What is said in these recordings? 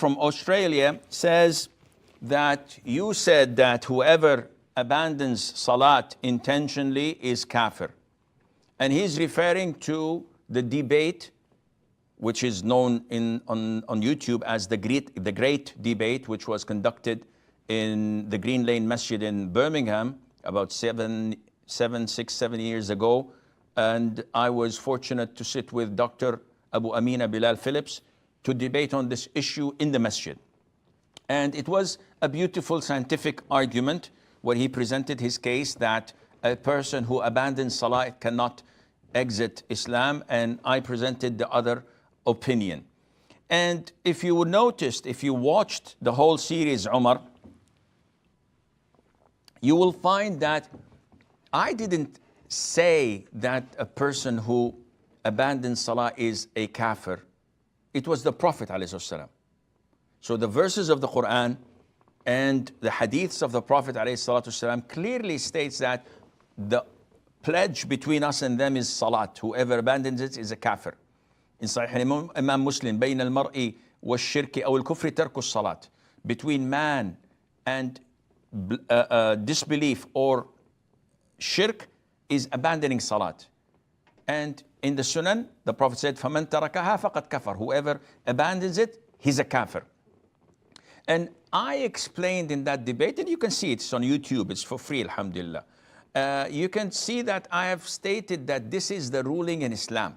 from Australia says that you said that whoever abandons salat intentionally is kafir. And he's referring to the debate, which is known on YouTube as the great debate, which was conducted in the Green Lane Masjid in Birmingham about 7 years ago. And I was fortunate to sit with Dr. Abu Amina Bilal Phillips to debate on this issue in the masjid. And it was a beautiful scientific argument where he presented his case that a person who abandons salah cannot exit Islam, and I presented the other opinion. And if you noticed, if you watched the whole series, Umar, you will find that I didn't say that a person who abandons salah is a kafir. It was the Prophet ﷺ. So the verses of the Quran and the hadiths of the Prophet ﷺ clearly states that the pledge between us and them is salat. Whoever abandons it is a kafir. In Sahih Imam Muslim, بين المرء والشرك أو الكفر ترك الصلاة. Between man and disbelief or shirk is abandoning salat. And in the Sunan, the Prophet said, فَمَنْ تَرَكَهَا فَقَدْ كَفَرْ. Whoever abandons it, he's a kafir. And I explained in that debate, and you can see it's on YouTube, it's for free, alhamdulillah. You can see that I have stated that this is the ruling in Islam,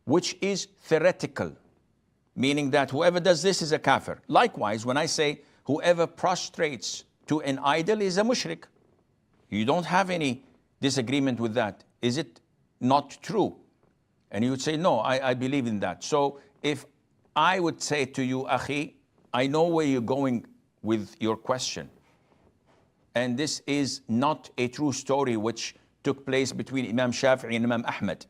which is theoretical, meaning that whoever does this is a kafir. Likewise, when I say whoever prostrates to an idol is a mushrik, you don't have any disagreement with that. Is it not true? And you would say, no, I believe in that. So if I would say to you, Akhi, I know where you're going with your question. And this is not a true story which took place between Imam Shafi'i and Imam Ahmad.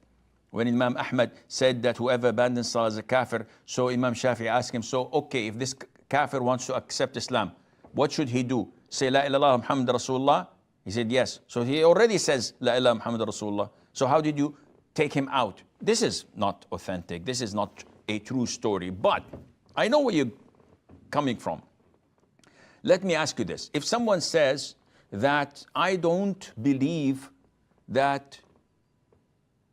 When Imam Ahmad said that whoever abandons salah is a kafir, so Imam Shafi'i asked him, so okay, if this kafir wants to accept Islam, what should he do? Say, La ilaha Muhammad Rasulullah? He said, yes. So he already says, La ilaha Muhammad Rasulullah. So how did you take him out? This is not authentic. This is not a true story. But I know where you're coming from. Let me ask you this. If someone says that I don't believe that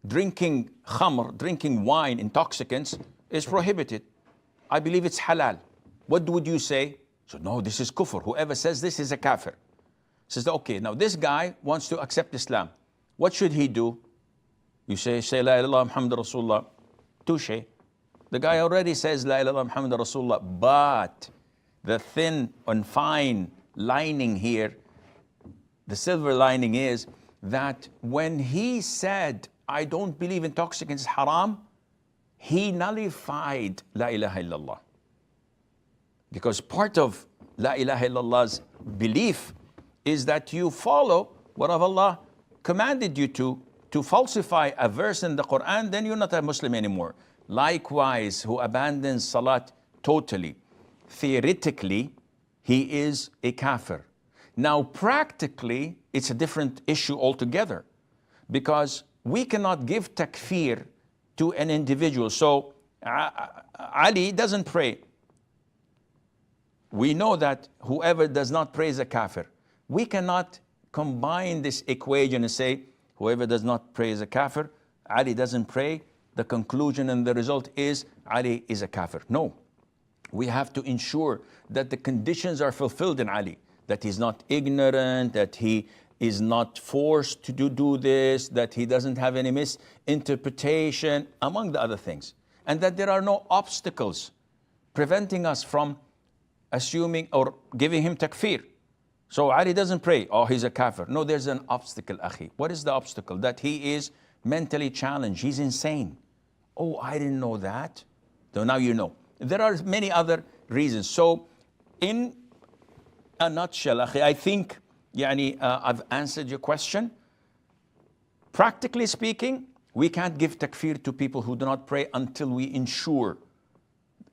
drinking khamr, drinking wine, intoxicants, is prohibited. I believe it's halal. What would you say? So no, this is kufr. Whoever says this is a kafir. Says, okay, now this guy wants to accept Islam. What should he do? You say La ilaha Muhammad Rasulullah. Touche. The guy already says La ilaha Muhammad Rasulullah. But the thin and fine lining here, the silver lining is that when he said, I don't believe intoxicants is haram, he nullified La ilaha illallah. Because part of La ilaha illallah's belief is that you follow what Allah commanded you to falsify a verse in the Quran, then you're not a Muslim anymore. Likewise, who abandons salat totally, theoretically, he is a kafir. Now, practically, it's a different issue altogether, because we cannot give takfir to an individual. So, Ali doesn't pray. We know that whoever does not pray is a kafir. We cannot combine this equation and say, whoever does not pray is a kafir, Ali doesn't pray, the conclusion and the result is Ali is a kafir. No. We have to ensure that the conditions are fulfilled in Ali, that he's not ignorant, that he is not forced to do this, that he doesn't have any misinterpretation, among the other things. And that there are no obstacles preventing us from assuming or giving him takfir. So Ali doesn't pray, oh, he's a kafir. No, there's an obstacle, akhi. What is the obstacle? That he is mentally challenged. He's insane. Oh, I didn't know that. So now you know. There are many other reasons. So in a nutshell, akhi, I think I've answered your question. Practically speaking, we can't give takfir to people who do not pray until we ensure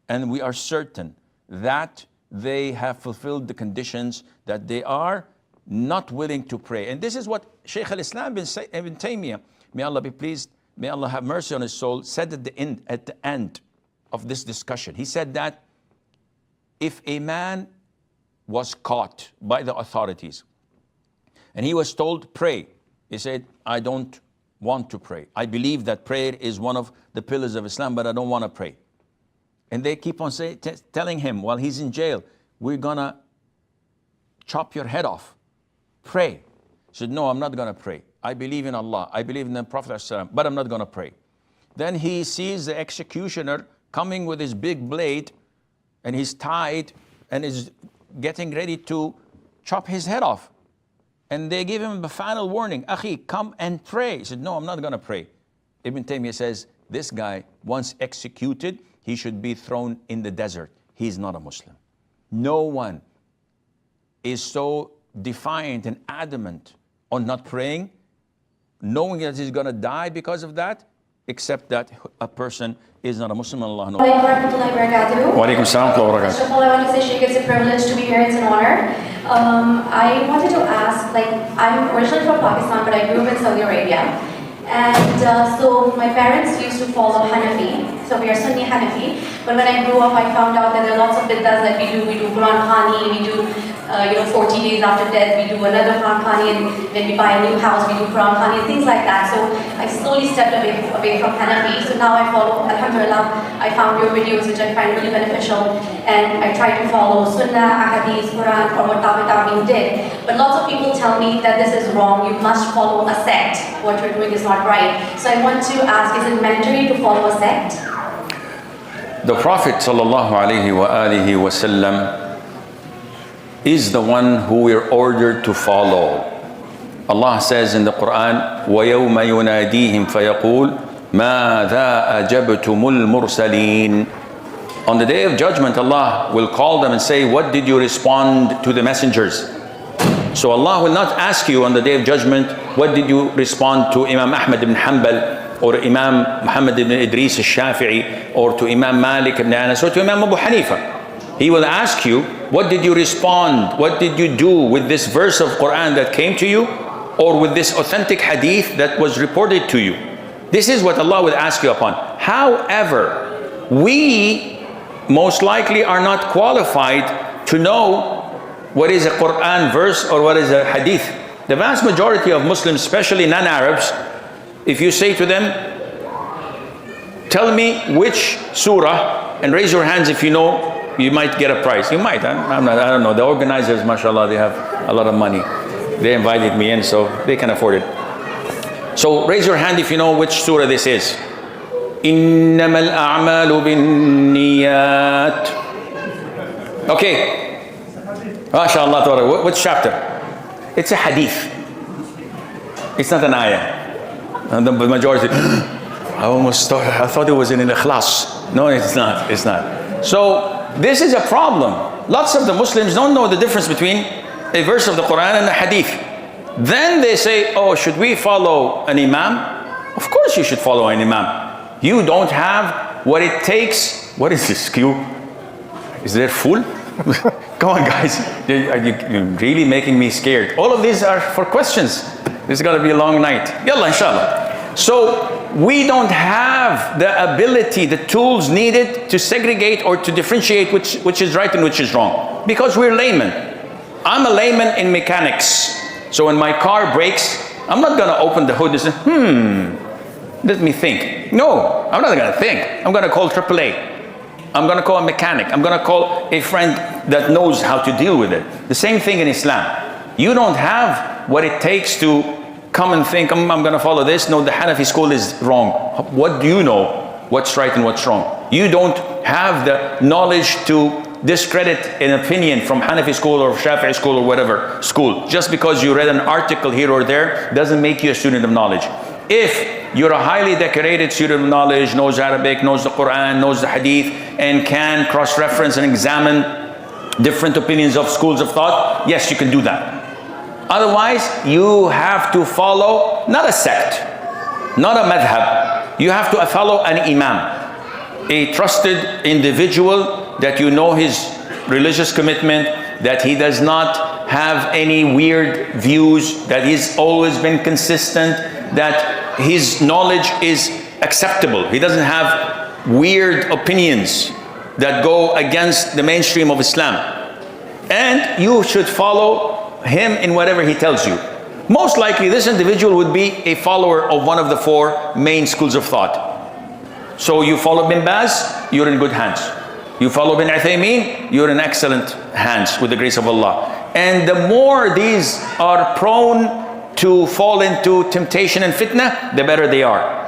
and we are certain that they have fulfilled the conditions, that they are not willing to pray. And this is what Shaykh al-Islam ibn Taymiyyah, may Allah be pleased, may Allah have mercy on his soul, said at the end of this discussion. He said that if a man was caught by the authorities and he was told, pray, he said, I don't want to pray. I believe that prayer is one of the pillars of Islam, but I don't want to pray. And they keep on telling him while he's in jail, we're going to chop your head off. Pray. He said, no, I'm not going to pray. I believe in Allah. I believe in the Prophet ﷺ, but I'm not going to pray. Then he sees the executioner coming with his big blade, and he's tied and is getting ready to chop his head off. And they give him the final warning, Akhi, come and pray. He said, no, I'm not going to pray. Ibn Taymiyyah says, this guy, once executed, he should be thrown in the desert. He's not a Muslim. No one is so defiant and adamant on not praying, knowing that he's going to die because of that, except that a person is not a Muslim. Allah knows. Wa alaikum assalam wa barakatuh. First of all, I want to say, Sheikh, it's a privilege to be here. It's an honor. I wanted to ask, I'm originally from Pakistan, but I grew up in Saudi Arabia. And so my parents used to follow Hanafi. So we are Sunni Hanafi. But when I grew up, I found out that there are lots of bid'ahs that we do. We do Quran Khani, we do 40 days after death, we do another Quran Khani, and when we buy a new house, we do Quran Khani, and things like that. So I slowly stepped away from Hanafi. So now I follow, Alhamdulillah, I found your videos which I find really beneficial, and I try to follow Sunnah, Ahadith, Quran, or what Tabi'in did. But lots of people tell me that this is wrong, you must follow a sect. What you're doing is not right. So I want to ask, is it mandatory to follow a sect? The Prophet ﷺ is the one who we're ordered to follow. Allah says in the Quran, وَيَوْمَ يُنَادِيهِمْ فَيَقُولُ مَاذَا أَجَبْتُمُ الْمُرْسَلِينَ. On the day of judgment, Allah will call them and say, what did you respond to the messengers? So Allah will not ask you on the day of judgment, what did you respond to Imam Ahmad ibn Hanbal, or Imam Muhammad ibn Idris al-Shafi'i, or to Imam Malik ibn Anas, or to Imam Abu Hanifa. He will ask you, what did you respond? What did you do with this verse of Quran that came to you, or with this authentic hadith that was reported to you? This is what Allah will ask you upon. However, we most likely are not qualified to know what is a Quran verse or what is a hadith. The vast majority of Muslims, especially non-Arabs, if you say to them, tell me which surah, and raise your hands if you know, you might get a prize. You might, I don't know. The organizers, mashallah, they have a lot of money. They invited me in, so they can afford it. So raise your hand if you know which surah this is. إِنَّمَا الْأَعْمَالُ بِالنِّيَّاتِ. Okay. MashaAllah, which chapter? It's a hadith. It's not an ayah. And the majority, I thought it was in al-Ikhlas. No, it's not. It's not. So this is a problem. Lots of the Muslims don't know the difference between a verse of the Quran and a hadith. Then they say, oh, should we follow an imam? Of course you should follow an imam. You don't have what it takes. What is this queue? Is there full? Come on, guys. Are you really making me scared? All of these are for questions. This is going to be a long night. Yallah, inshallah. So we don't have the ability, the tools needed to segregate or to differentiate which is right and which is wrong. Because we're laymen. I'm a layman in mechanics. So when my car breaks, I'm not going to open the hood and say, let me think. No, I'm not going to think. I'm going to call AAA. I'm going to call a mechanic. I'm going to call a friend that knows how to deal with it. The same thing in Islam. You don't have what it takes to come and think, I'm going to follow this. No, the Hanafi school is wrong. What do you know? What's right and what's wrong? You don't have the knowledge to discredit an opinion from Hanafi school or Shafi'i school or whatever school. Just because you read an article here or there doesn't make you a student of knowledge. If you're a highly decorated student of knowledge, knows Arabic, knows the Quran, knows the Hadith, and can cross-reference and examine different opinions of schools of thought, yes, you can do that. Otherwise, you have to follow not a sect, not a madhab. You have to follow an imam, a trusted individual that you know his religious commitment, that he does not have any weird views, that he's always been consistent, that his knowledge is acceptable. He doesn't have weird opinions. that go against the mainstream of Islam. And you should follow him in whatever he tells you. Most likely this individual would be a follower of one of the four main schools of thought. So you follow Bin Baz, you're in good hands. You follow Bin Uthaymeen, you're in excellent hands with the grace of Allah. And the more these are prone to fall into temptation and fitna, the better they are.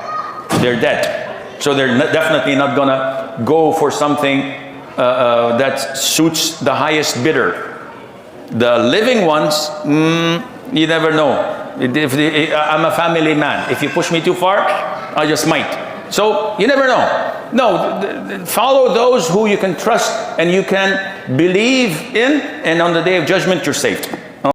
They're dead. So they're definitely not gonna go for something that suits the highest bidder. The living ones, you never know. I'm a family man. If you push me too far, I just might. So you never know. No, follow those who you can trust and you can believe in, and on the day of judgment you're saved.